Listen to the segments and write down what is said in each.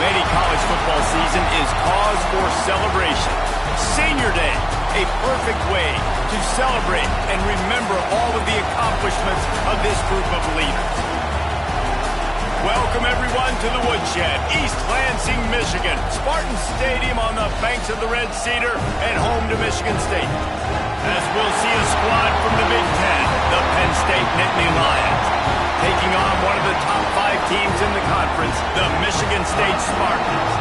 Any college football season is cause for celebration. Senior Day, a perfect way to celebrate and remember all of the accomplishments of this group of leaders. Welcome, everyone, to the Woodshed, East Lansing, Michigan. Spartan Stadium on the banks of the Red Cedar and home to Michigan State. As we'll see a squad from the Big Ten, the Penn State Nittany Lions, taking on one of the top 5 teams in the conference, the Michigan State Spartans.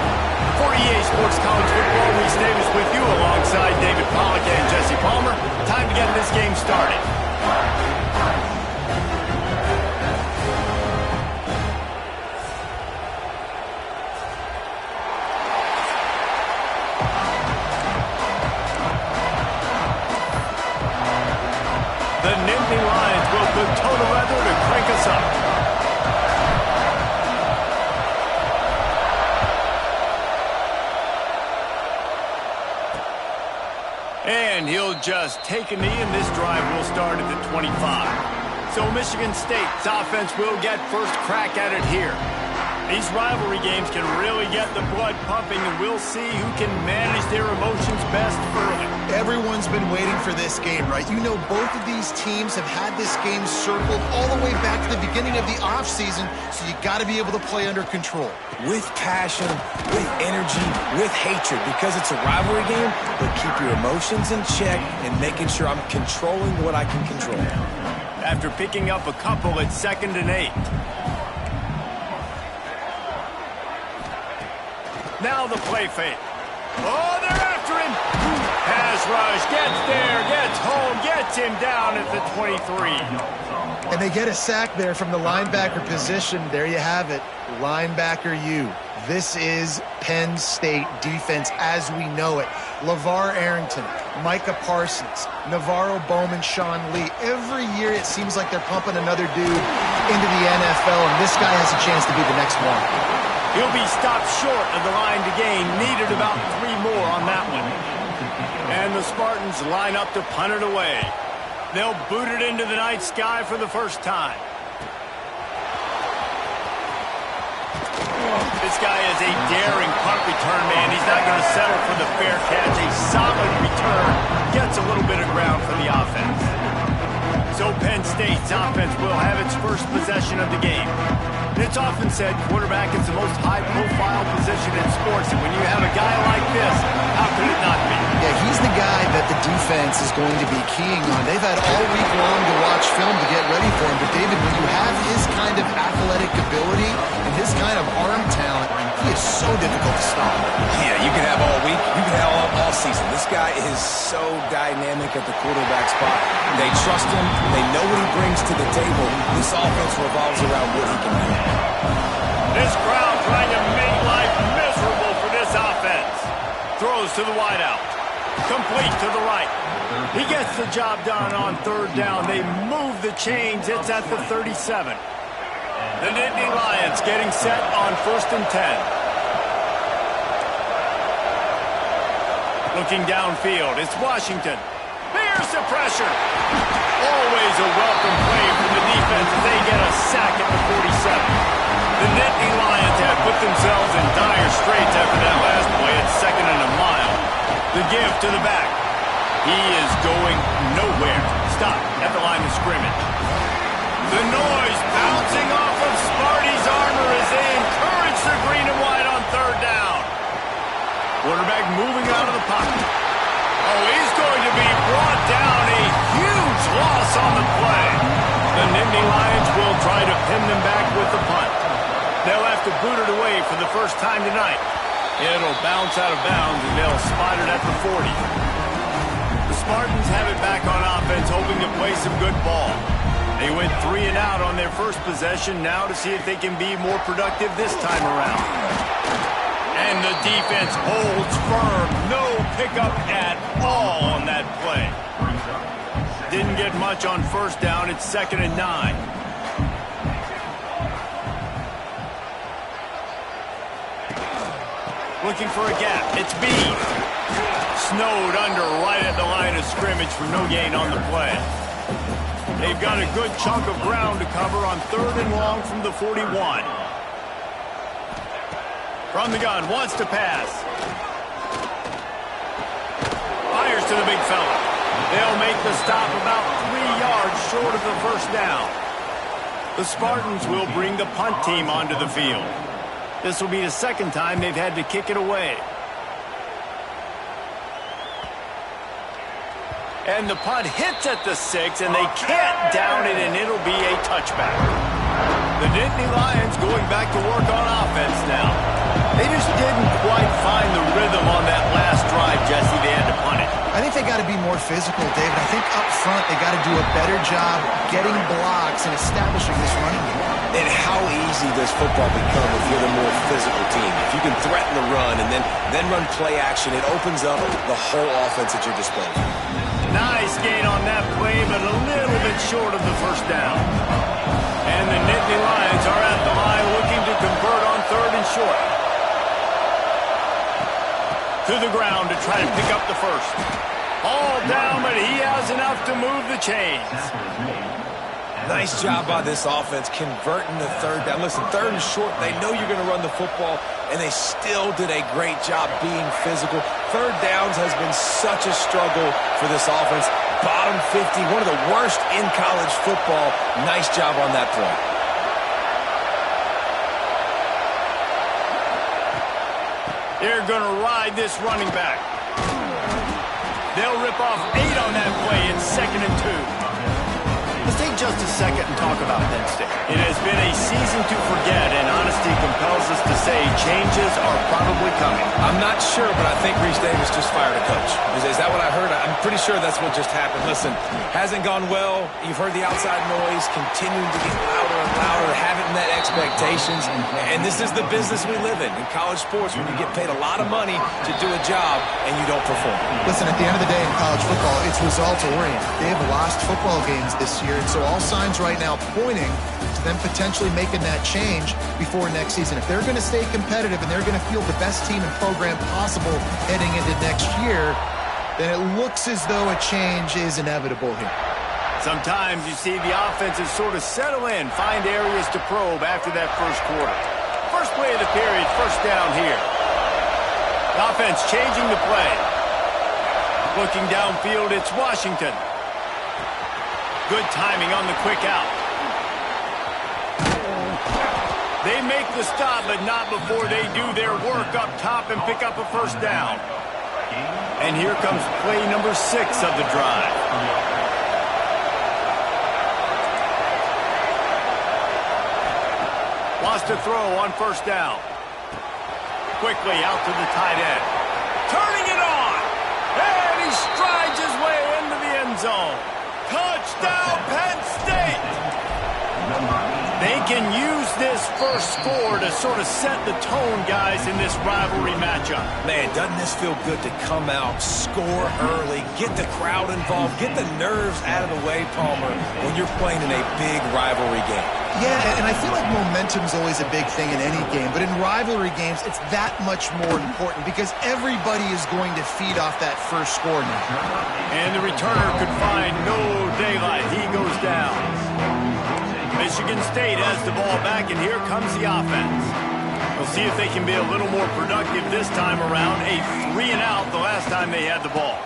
For EA Sports College Football, Reese Davis with you alongside David Pollack and Jesse Palmer. Time to get this game started. The Nittany Lions will put total weather to crank us up. And he'll just take a knee, and this drive will start at the 25. So Michigan State's offense will get first crack at it here. These rivalry games can really get the blood pumping, and we'll see who can manage their emotions best early. Everyone's been waiting for this game, right? You know, both of these teams have had this game circled all the way back to the beginning of the offseason, so you got to be able to play under control. With passion, with energy, with hatred, because it's a rivalry game, but keep your emotions in check and making sure I'm controlling what I can control. After picking up a couple, it's 2nd and 8. Now the play fake. Oh, they're after him. Pass rush, gets there, gets home, gets him down at the 23. And they get a sack there from the linebacker position. There you have it, linebacker U. This is Penn State defense as we know it. LeVar Arrington, Micah Parsons, Navarro Bowman, Sean Lee. Every year it seems like they're pumping another dude into the NFL, and this guy has a chance to be the next one. He'll be stopped short of the line to gain. Needed about 3 more on that one. And the Spartans line up to punt it away. They'll boot it into the night sky for the first time. This guy is a daring punt return man. He's not going to settle for the fair catch. A solid return. Gets a little bit of ground for the offense. So Penn State's offense will have its first possession of the game. It's often said quarterback is the most high-profile position in sports, and when you have a guy like this, how could it not be? Yeah, he's the guy that the defense is going to be keying on. They've had all week long to watch film to get ready for him, but David, when you have his kind of athletic ability and his kind of arm talent, he is so difficult to stop. Yeah, you can have all week, you can have all season. This guy is so dynamic at the quarterback spot. They trust him. They know what he brings to the table. This offense revolves around what he can do. This crowd trying to make life miserable for this offense. Throws to the wideout. Complete to the right. He gets the job done on 3rd down. They move the chains. It's at the 37. The Nittany Lions getting set on 1st and 10. Looking downfield, it's Washington. Here's the pressure. Always a welcome play from the defense as they get a sack at the 47. The Nittany Lions have put themselves in dire straits after that last play. It's 2nd and a mile. The give to the back. He is going nowhere. Stop at the line of scrimmage. The noise bouncing off of Sparty's armor as they encourage the green and white on 3rd down. Quarterback moving out of the pocket. Oh, he's going to be brought down. A huge loss on the play. The Nittany Lions will try to pin them back with the punt. They'll have to boot it away for the first time tonight. It'll bounce out of bounds, and they'll spot it at the 40. The Spartans have it back on offense, hoping to play some good ball. They went 3 and out on their first possession, now to see if they can be more productive this time around. And the defense holds firm. No pickup at all on that play. Didn't get much on 1st down. It's 2nd and 9. Looking for a gap. It's B. Snowed under right at the line of scrimmage for no gain on the play. They've got a good chunk of ground to cover on 3rd and long from the 41. From the gun, wants to pass. Fires to the big fella. They'll make the stop about 3 yards short of the first down. The Spartans will bring the punt team onto the field. This will be the second time they've had to kick it away. And the punt hits at the 6, and they can't down it, and it'll be a touchback. The Nittany Lions going back to work on offense now. They just didn't quite find the rhythm on that last drive, Jesse. They had to punt it. I think they got to be more physical, David. I think up front they got to do a better job getting blocks and establishing this running game. And how easy does football become if you're the more physical team? If you can threaten the run and then run play action, it opens up the whole offense at your disposal. Nice gain on that play, but a little bit short of the first down. And the Nittany Lions are at the line looking to convert on 3rd and short. To the ground to try to pick up the first. All down, but he has enough to move the chains. Nice job by this offense converting the 3rd down. Listen, 3rd and short, they know you're going to run the football, and they still did a great job being physical. 3rd downs has been such a struggle for this offense. Bottom 50, one of the worst in college football. Nice job on that play. They're going to ride this running back. They'll rip off 8 on that play in 2nd and 2. Let's take just a second and talk about Penn State. It has been a season to forget, and honesty compels us to say changes are probably coming. I'm not sure, but I think Reese Davis just fired a coach. Is that what I heard? I'm pretty sure that's what just happened. Listen, hasn't gone well. You've heard the outside noise, continuing to get louder and louder, haven't met expectations, and this is the business we live in college sports, when you get paid a lot of money to do a job and you don't perform. Listen, at the end of the day in college football, it's results-oriented. They have lost football games this year, and so all signs right now pointing to them potentially making that change before next season. If they're going to stay competitive and they're going to field the best team and program possible heading into next year, then it looks as though a change is inevitable here. Sometimes you see the offenses sort of settle in, find areas to probe after that first quarter. First play of the period, first down here. The offense changing the play. Looking downfield, it's Washington. Good timing on the quick out. They make the stop, but not before they do their work up top and pick up a first down. And here comes play number 6 of the drive. Wants to throw on first down. Quickly out to the tight end. Turning it on. And he strides his way into the end zone. Touchdown, Penn State! They can use this first score to sort of set the tone, guys, in this rivalry matchup. Man, doesn't this feel good to come out, score early, get the crowd involved, get the nerves out of the way, Palmer, when you're playing in a big rivalry game? Yeah, and I feel like momentum's always a big thing in any game, but in rivalry games, it's that much more important because everybody is going to feed off that first score now. And the returner could find no daylight. He goes down. Michigan State has the ball back, and here comes the offense. We'll see if they can be a little more productive this time around. A 3-and-out the last time they had the ball.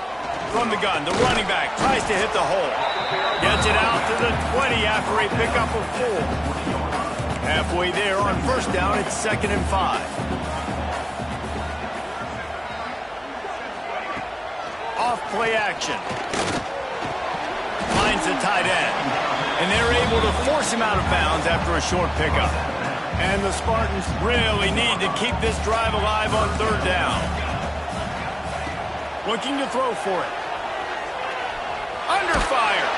From the gun, the running back tries to hit the hole. Gets it out to the 20 after a pickup of 4. Halfway there on first down, it's 2nd and 5. Off play action. Finds the tight end. And they're able to force him out of bounds after a short pickup. And the Spartans really need to keep this drive alive on 3rd down. Looking to throw for it. Under fire.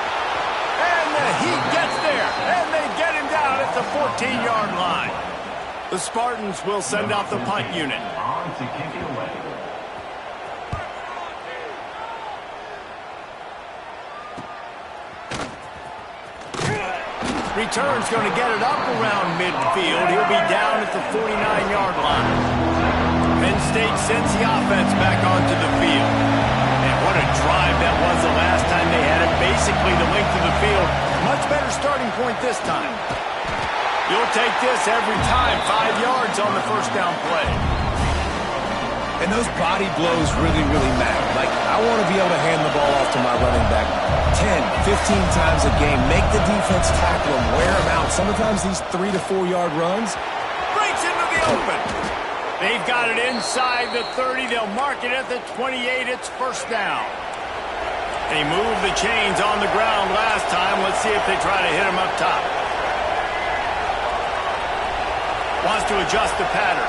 And the Heat gets there. And they get him down at the 14-yard line. The Spartans will send out the punt unit. Return's going to get it up around midfield. He'll be down at the 49-yard line. Penn State sends the offense back onto the field. And what a drive that was the last time they had it. Basically the length of the field. Much better starting point this time. You'll take this every time. 5 yards on the first down play. And those body blows really, really matter. Like, I want to be able to hand the ball off to my running back 10, 15 times a game. Make the defense tackle him, wear him out. Sometimes these 3 to 4 yard runs. Breaks into the open. They've got it inside the 30. They'll mark it at the 28. It's first down. They moved the chains on the ground last time. Let's see if they try to hit him up top. Wants to adjust the pattern.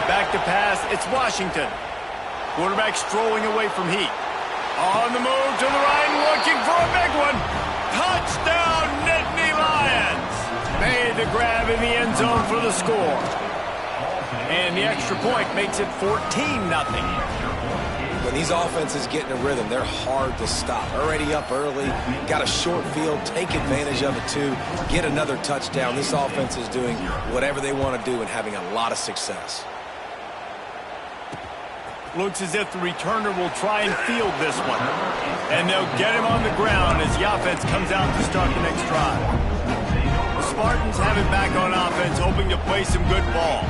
Back to pass. It's Washington. Quarterback strolling away from heat. On the move to the right, looking for a big one. Touchdown, Nittany Lions. Made the grab in the end zone for the score. And the extra point makes it 14-0. When these offenses get in a rhythm, they're hard to stop. Already up early, got a short field, take advantage of it too, get another touchdown. This offense is doing whatever they want to do and having a lot of success. Looks as if the returner will try and field this one. And they'll get him on the ground as the offense comes out to start the next drive. The Spartans have it back on offense, hoping to play some good ball.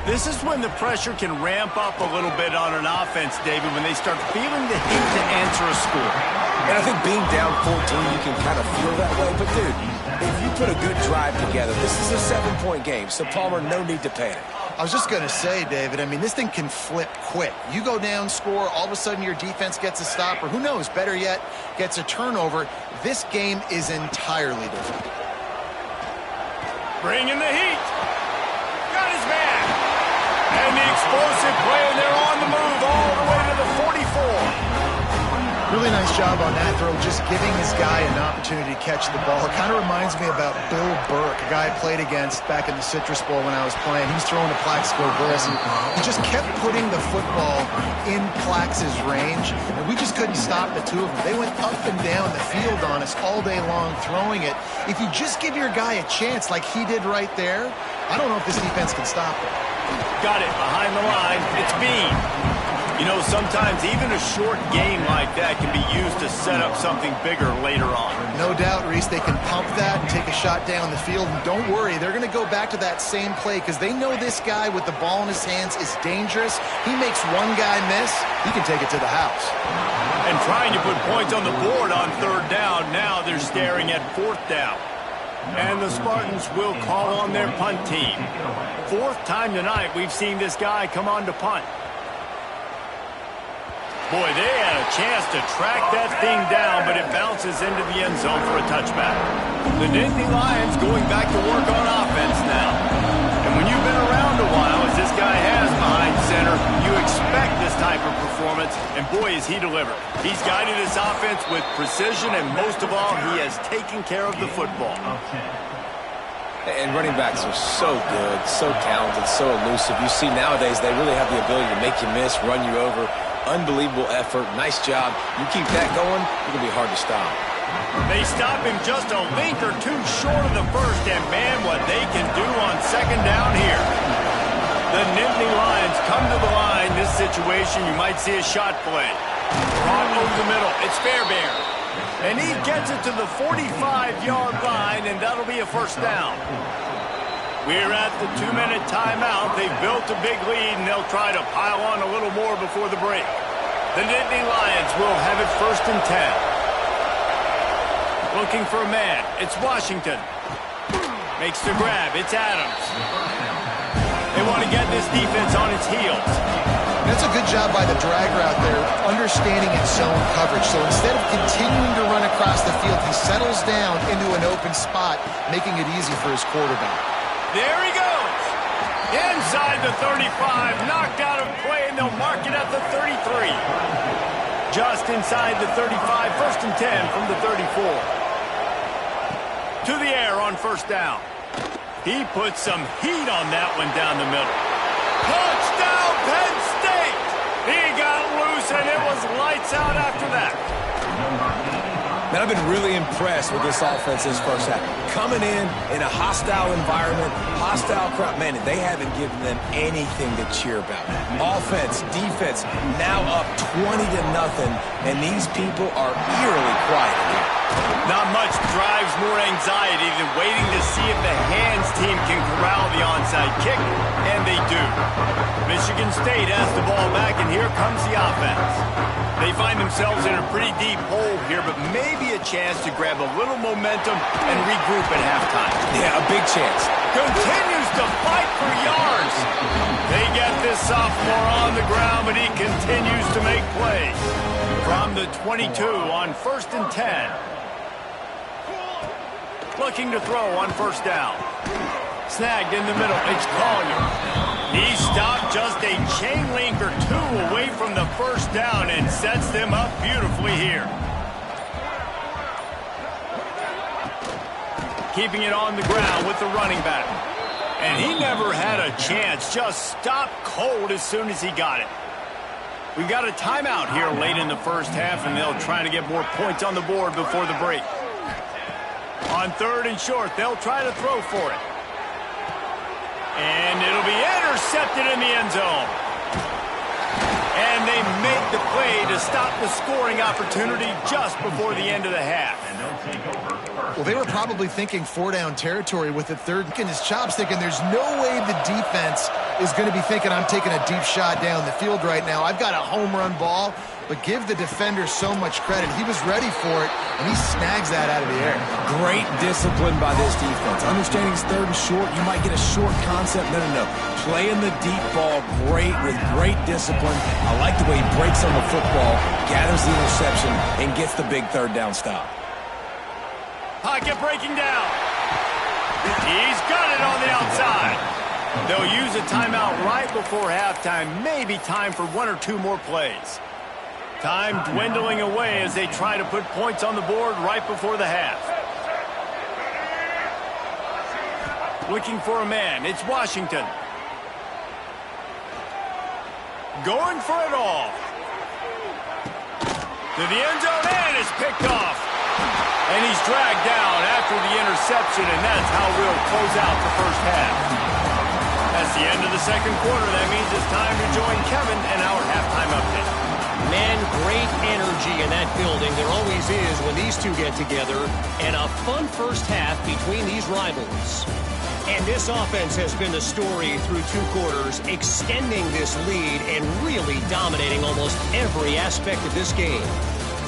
This is when the pressure can ramp up a little bit on an offense, David, when they start feeling the heat to answer a score. And I think being down 14, you can kind of feel that way. But, dude, if you put a good drive together, this is a 7-point game. So, Palmer, no need to panic. I was just going to say, David, I mean, this thing can flip quick. You go down, score, all of a sudden your defense gets a stop, or who knows, better yet, gets a turnover. This game is entirely different. Bringing the heat. Got his man. And the explosive play, and they're on the move all the way to the 44. Really nice job on that throw, just giving his guy an opportunity to catch the ball. It kind of reminds me about Bill Burke, a guy I played against back in the Citrus Bowl when I was playing. He was throwing to Plaxico Bliss, and he just kept putting the football in Plax's range, and we just couldn't stop the two of them. They went up and down the field on us all day long throwing it. If you just give your guy a chance like he did right there, I don't know if this defense can stop it. Got it behind the line. It's Bean. You know, sometimes even a short game like that can be used to set up something bigger later on. No doubt, Reese, they can pump that and take a shot down the field. And don't worry, they're going to go back to that same play because they know this guy with the ball in his hands is dangerous. He makes one guy miss, he can take it to the house. And trying to put points on the board on third down, now they're staring at fourth down. And the Spartans will call on their punt team. Fourth time tonight we've seen this guy come on to punt. Boy, they had a chance to track that thing down, but it bounces into the end zone for a touchback. The Nittany Lions going back to work on offense now. And when you've been around a while, as this guy has behind center, you expect this type of performance, and boy, is he delivered. He's guided this offense with precision, and most of all, he has taken care of the football. And running backs are so good, so talented, so elusive. You see nowadays they really have the ability to make you miss, run you over. Unbelievable effort. Nice job. You keep that going, it's going to be hard to stop. They stop him just a link or two short of the first, and man, what they can do on second down here. The Nittany Lions come to the line. This situation, you might see a shot play. Brought over the middle. It's Fairbairn. And he gets it to the 45-yard line, and that'll be a first down. We're at the 2-minute timeout. They've built a big lead, and they'll try to pile on a little more before the break. The Nittany Lions will have it first and 10. Looking for a man. It's Washington. Makes the grab. It's Adams. They want to get this defense on its heels. That's a good job by the drag route there, understanding its zone coverage. So instead of continuing to run across the field, he settles down into an open spot, making it easy for his quarterback. There he goes. Inside the 35, knocked out of play, and they'll mark it at the 33. Just inside the 35, first and 10 from the 34. To the air on first down. He put some heat on that one down the middle. Touchdown, Penn State! He got loose, and it was lights out after that. Man, I've been really impressed with this offense this first half. Coming in a hostile environment, hostile crowd, man, they haven't given them anything to cheer about. Offense, defense, now up 20-0, and these people are eerily quiet here. Not much much drives more anxiety than waiting to see if the hands team can corral the onside kick, and they do. Michigan State has the ball back, and here comes the offense. They find themselves in a pretty deep hole here, but maybe a chance to grab a little momentum and regroup at halftime. Yeah, a big chance. Continues to fight for yards. They get this sophomore on the ground, but he continues to make plays. From the 22 on 1st and 10. Looking to throw on 1st down. Snagged in the middle. It's Collier. He stopped just a chain link or two away from the 1st down and sets them up beautifully here. Keeping it on the ground with the running back. And he never had a chance. Just stopped cold as soon as he got it. We've got a timeout here late in the 1st half, and they'll try to get more points on the board before the break. On 3rd and short, they'll try to throw for it. And it'll be intercepted in the end zone. And they make the play to stop the scoring opportunity just before the end of the half. Well, they were probably thinking 4-down territory with the 3rd in his chops, thinking there's no way the defense is going to be thinking I'm taking a deep shot down the field right now. I've got a home run ball, but give the defender so much credit. He was ready for it, and he snags that out of the air. Great discipline by this defense. Understanding it's 3rd and short, you might get a short concept. No. Playing the deep ball with great discipline. I like the way he breaks on the football, gathers the interception, and gets the big 3rd down stop. Pocket breaking down. He's got it on the outside. They'll use a timeout right before halftime. Maybe time for 1 or 2 more plays. Time dwindling away as they try to put points on the board right before the half. Looking for a man. It's Washington. Going for it all. To the end zone, and it's picked off. And he's dragged down after the interception, and that's how we'll close out the 1st half. That's the end of the 2nd quarter. That means it's time to join Kevin and our halftime update. Man, great energy in that building. There always is when these two get together. And a fun 1st half between these rivals. And this offense has been the story through 2 quarters, extending this lead and really dominating almost every aspect of this game.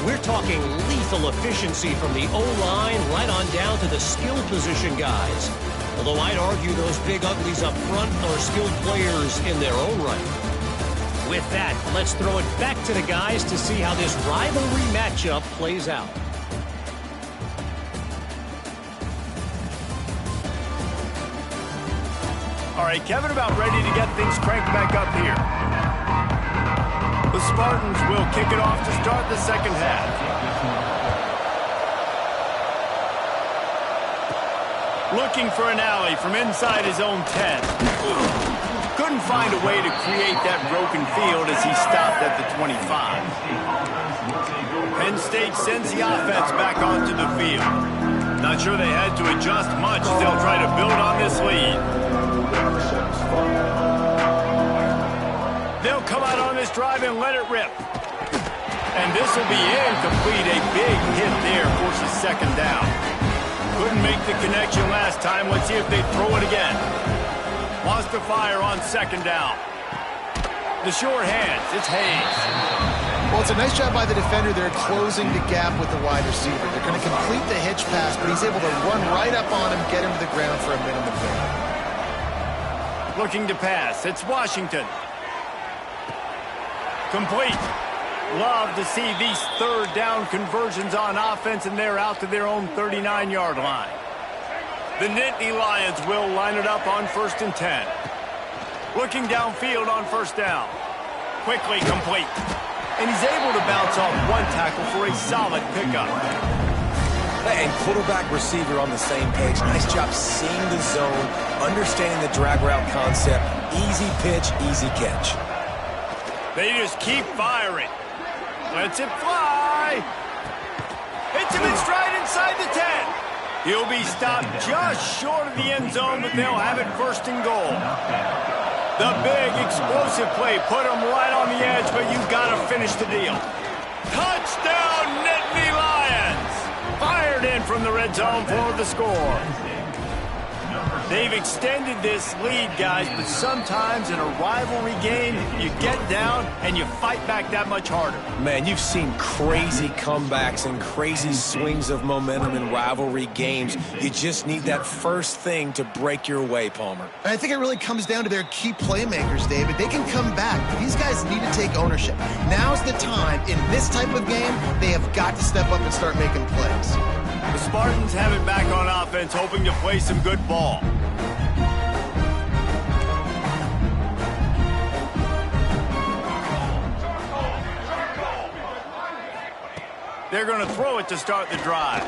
We're talking lethal efficiency from the O-line right on down to the skill position guys. Although I'd argue those big uglies up front are skilled players in their own right. With that, let's throw it back to the guys to see how this rivalry matchup plays out. All right, Kevin, about ready to get things cranked back up here. The Spartans will kick it off to start the 2nd half. Looking for an alley from inside his own 10. Couldn't find a way to create that broken field as he stopped at the 25. Penn State sends the offense back onto the field. Not sure they had to adjust much as they'll try to build on this lead. They'll come out on this drive and let it rip. And this will be incomplete. A big hit there forces 2nd down. Couldn't make the connection last time. Let's see if they throw it again. Wants to fire on 2nd down. The short hands. It's Hayes. Well, it's a nice job by the defender there closing the gap with the wide receiver. They're going to complete the hitch pass, but he's able to run right up on him, get him to the ground for a minimum gain. Looking to pass. It's Washington. Complete. Love to see these 3rd down conversions on offense, and they're out to their own 39-yard line. The Nittany Lions will line it up on 1st and 10. Looking downfield on 1st down. Quickly complete. And he's able to bounce off 1 tackle for a solid pickup. And quarterback receiver on the same page. Nice job seeing the zone, understanding the drag route concept. Easy pitch, easy catch. They just keep firing. Lets it fly. Hits him in stride inside the 10. He'll be stopped just short of the end zone, but they'll have it 1st and goal. The big explosive play put him right on the edge, but you've got to finish the deal. Touchdown, Nittany Lions! Fired in in from the red zone for the score. They've extended this lead, guys, but sometimes in a rivalry game, you get down and you fight back that much harder. Man, you've seen crazy comebacks and crazy swings of momentum in rivalry games. You just need that first thing to break your way, Palmer. And I think it really comes down to their key playmakers, David. They can come back, but these guys need to take ownership. Now's the time. In this type of game, they have got to step up and start making plays. The Spartans have it back on offense, hoping to play some good ball. They're going to throw it to start the drive.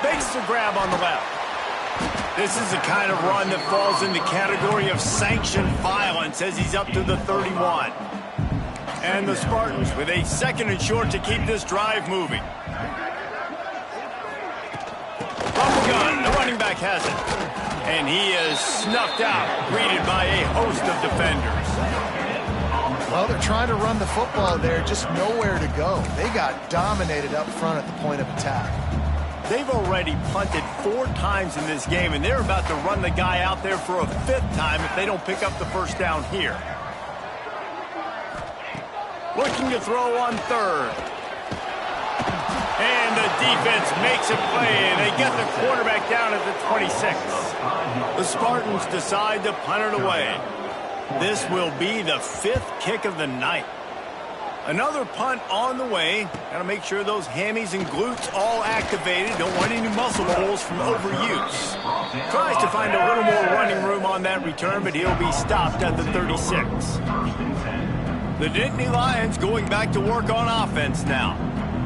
Makes the grab on the left. This is the kind of run that falls in the category of sanctioned violence as he's up to the 31. And the Spartans with a 2nd and short to keep this drive moving. From the gun, the running back has it. And he is snuffed out, greeted by a host of defenders. Well, they're trying to run the football there, just nowhere to go. They got dominated up front at the point of attack. They've already punted 4 times in this game, and they're about to run the guy out there for a 5th time if they don't pick up the first down here. Looking to throw on 3rd. And the defense makes a play, and they get the quarterback down at the 26. The Spartans decide to punt it away. This will be the 5th kick of the night. Another punt on the way. Got to make sure those hammies and glutes all activated. Don't want any muscle pulls from overuse. Tries to find a little more running room on that return, but he'll be stopped at the 36. The Nittany Lions going back to work on offense now.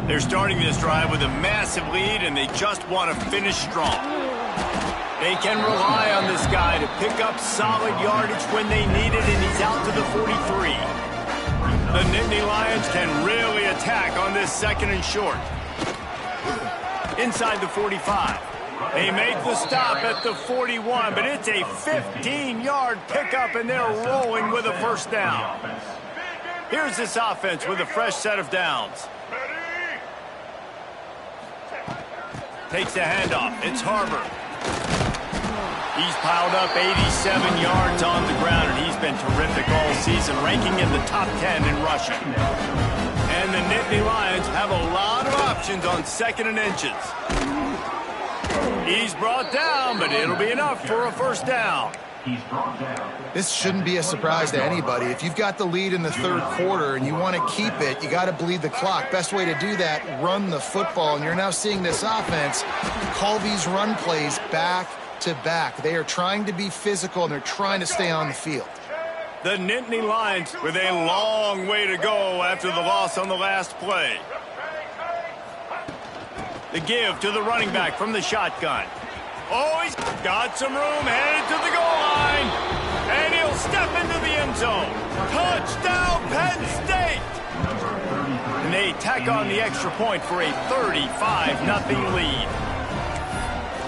They're starting this drive with a massive lead, and they just want to finish strong. They can rely on this guy to pick up solid yardage when they need it, and he's out to the 43. The Nittany Lions can really attack on this 2nd and short. Inside the 45. They make the stop at the 41, but it's a 15-yard pickup, and they're rolling with a first down. Here's this offense with a fresh set of downs. Takes the handoff. It's Harbor. He's piled up 87 yards on the ground, and he's been terrific all season, ranking in the top 10 in rushing. And the Nittany Lions have a lot of options on 2nd and inches. He's brought down, but it'll be enough for a first down. This shouldn't be a surprise to anybody. If you've got the lead in the 3rd quarter and you want to keep it, you got to bleed the clock. Best way to do that, run the football. And you're now seeing this offense call these run plays back to back. They are trying to be physical, and they're trying to stay on the field. The Nittany Lions with a long way to go after the loss on the last play. The give to the running back from the shotgun. Oh, he's got some room, headed to the goal line. And he'll step into the end zone. Touchdown, Penn State! And they tack on the extra point for a 35-0 lead.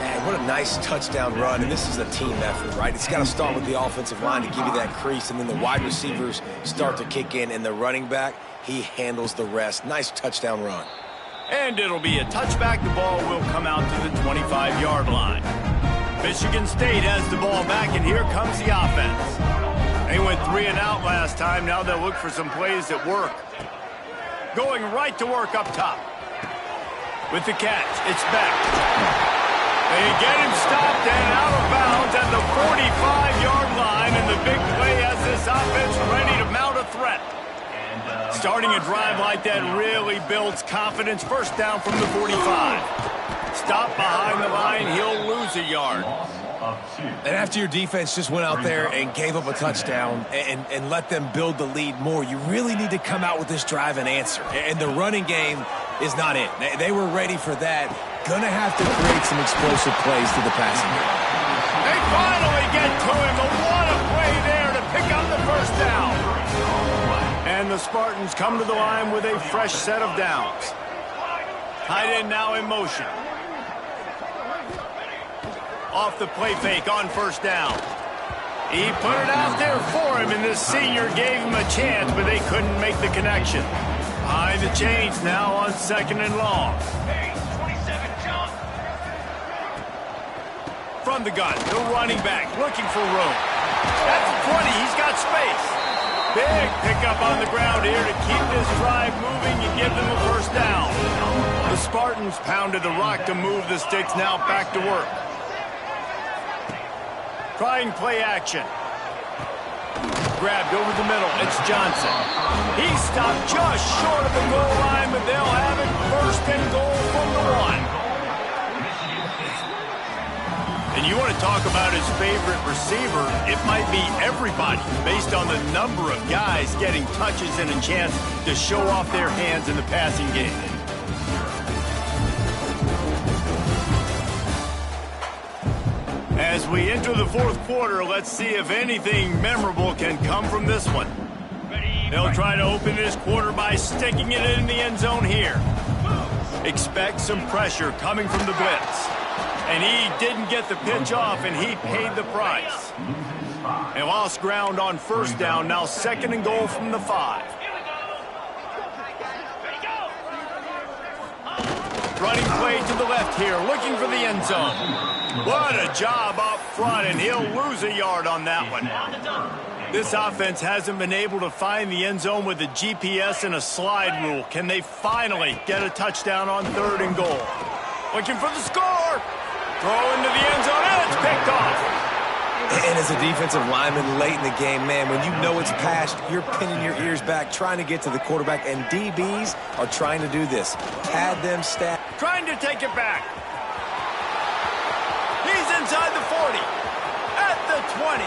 Man, what a nice touchdown run, and this is a team effort, right? It's got to start with the offensive line to give you that crease, and then the wide receivers start to kick in, and the running back, he handles the rest. Nice touchdown run. And it'll be a touchback. The ball will come out to the 25-yard line. Michigan State has the ball back, and here comes the offense. They went 3 and out last time. Now they'll look for some plays that work. Going right to work up top. With the catch, it's back. They get him stopped and out of bounds at the 45-yard line, and the big play has this offense ready to mount a threat. Starting a drive like that really builds confidence. First down from the 45. Stop behind the line, he'll lose a yard. And after your defense just went out there and gave up a touchdown and let them build the lead more, you really need to come out with this drive and answer. And the running game is not it. They were ready for that. Gonna have to create some explosive plays to the passing game. They finally get to him, but what a play there to pick up the first down. And the Spartans come to the line with a fresh set of downs. Tight end now in motion. Off the play fake on first down. He put it out there for him, and the senior gave him a chance, but they couldn't make the connection. Behind the chains now on 2nd and long. from the gun. The running back looking for room. At the 20, he's got space. Big pickup on the ground here to keep this drive moving and give them a first down. The Spartans pounded the rock to move the sticks, now back to work. Trying play action. Grabbed over the middle. It's Johnson. He stopped just short of the goal line, but they'll have it first and goal from the 1. And you want to talk about his favorite receiver, it might be everybody based on the number of guys getting touches and a chance to show off their hands in the passing game. As we enter the fourth quarter, let's see if anything memorable can come from this one. They'll try to open this quarter by sticking it in the end zone here. Expect some pressure coming from the blitz. And he didn't get the pitch off, and he paid the price. And lost ground on first down, now second and goal from the 5. Running play to the left here, looking for the end zone. What a job up front, and he'll lose a yard on that one. This offense hasn't been able to find the end zone with a GPS and a slide rule. Can they finally get a touchdown on third and goal? Looking for the score. Throw into the end zone, and it's picked off. And as a defensive lineman late in the game, man, when you know it's passed, you're pinning your ears back, trying to get to the quarterback, and DBs are trying to do this. Pad them, stat. Trying to take it back. He's inside the 40. At the 20.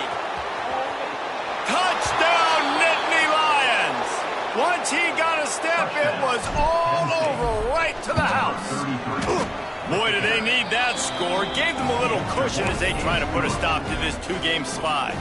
Touchdown, Nittany Lions. Once he got a step, it was all over right to the house. Boy, did they need that score. Gave them a little cushion as they try to put a stop to this two-game slide.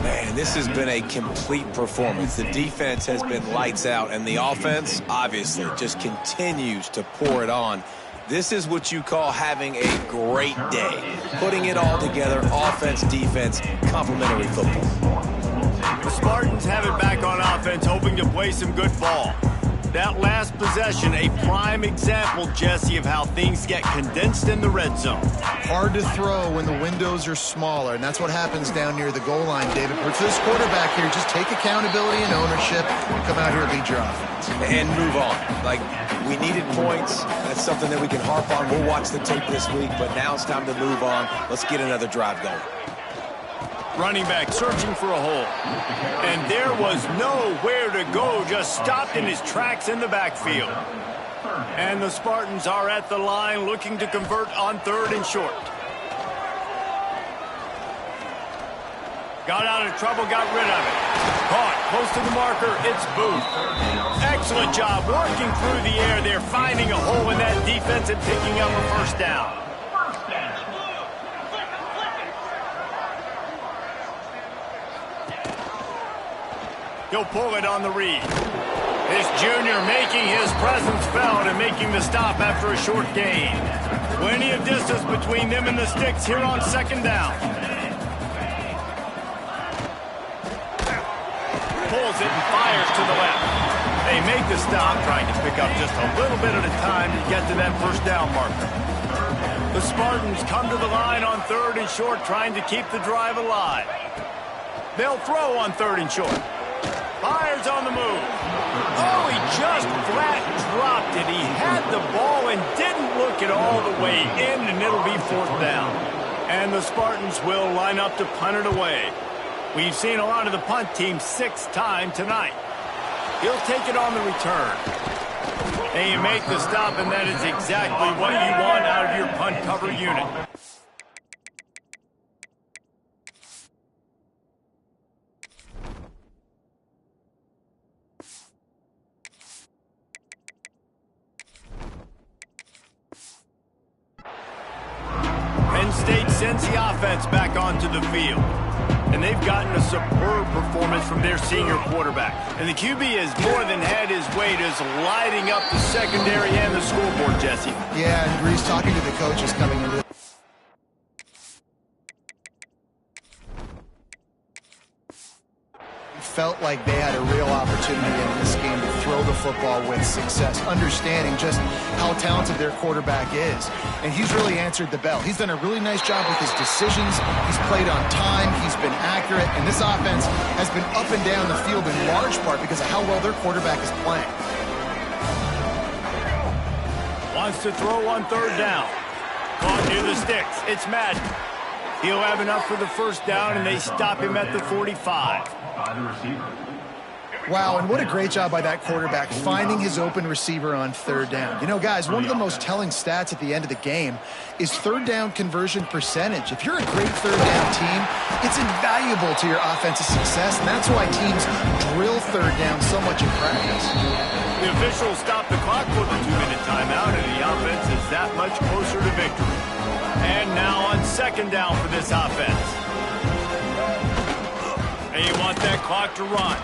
Man, this has been a complete performance. The defense has been lights out, and the offense, obviously, just continues to pour it on. This is what you call having a great day. Putting it all together, offense, defense, complementary football. The Spartans have it back on offense, hoping to play some good ball. That last possession, a prime example, Jesse, of how things get condensed in the red zone. Hard to throw when the windows are smaller, and that's what happens down near the goal line, David. But for this quarterback here, just take accountability and ownership and come out here and lead your offense. And move on. Like, we needed points. That's something that we can harp on. We'll watch the tape this week, but now it's time to move on. Let's get another drive going. Running back searching for a hole. And there was nowhere to go, just stopped in his tracks in the backfield. And the Spartans are at the line looking to convert on third and short. Got out of trouble, got rid of it. Caught, close to the marker, it's Booth. Excellent job working through the air there, finding a hole in that defense and picking up a first down. He'll pull it on the read. This junior making his presence felt and making the stop after a short gain. Plenty of distance between them and the sticks here on second down. Pulls it and fires to the left. They make the stop, trying to pick up just a little bit at a time to get to that first down marker. The Spartans come to the line on third and short, trying to keep the drive alive. They'll throw on third and short. Fires on the move. Oh, he just flat dropped it. He had the ball and didn't look it all the way in, and it'll be fourth down. And the Spartans will line up to punt it away. We've seen a lot of the punt team 6 times tonight. He'll take it on the return. And you make the stop, and that is exactly what you want out of your punt cover unit. Penn State sends the offense back onto the field. And they've gotten a superb performance from their senior quarterback. And the QB has more than had his weight as lighting up the secondary and the scoreboard, Jesse. Yeah, and Reese talking to the coaches coming into felt like they had a real opportunity in this game to throw throw the football with success, understanding just how talented their quarterback is. And he's really answered the bell. He's done a really nice job with his decisions. He's played on time. He's been accurate. And this offense has been up and down the field in large part because of how well their quarterback is playing. Wants to throw on third down. Caught near the sticks. It's Madden. He'll have enough for the first down, and they stop him at the 45. Wow, and what a great job by that quarterback finding his open receiver on third down. You know, guys, one of the most telling stats at the end of the game is third down conversion percentage. If you're a great third down team, it's invaluable to your offensive success, and that's why teams drill third down so much in practice. The officials stop the clock for the 2-minute timeout, and the offense is that much closer to victory. And now on second down for this offense. And you want that clock to run.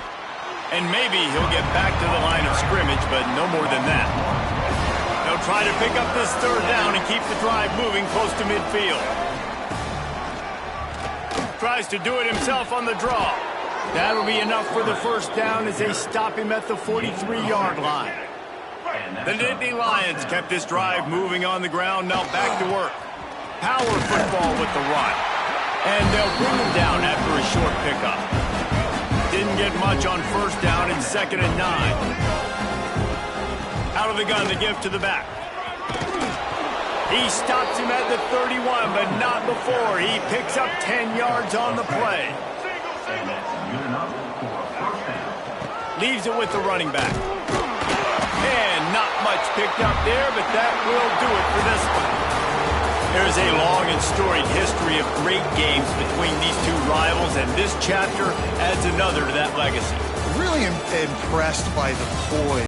And maybe he'll get back to the line of scrimmage, but no more than that. They'll try to pick up this third down and keep the drive moving close to midfield. Tries to do it himself on the draw. That'll be enough for the first down as they stop him at the 43-yard line. The Nittany Lions kept this drive moving on the ground, now back to work. Power football with the run. And they'll bring him down after a short pickup. Didn't get much on first down in 2nd and 9. Out of the gun, the give to the back. He stops him at the 31, but not before. He picks up 10 yards on the play. Leaves it with the running back. And not much picked up there, but that will do it for this one. There's a long and storied history of great games between these two rivals, and this chapter adds another to that legacy. Really impressed by the poise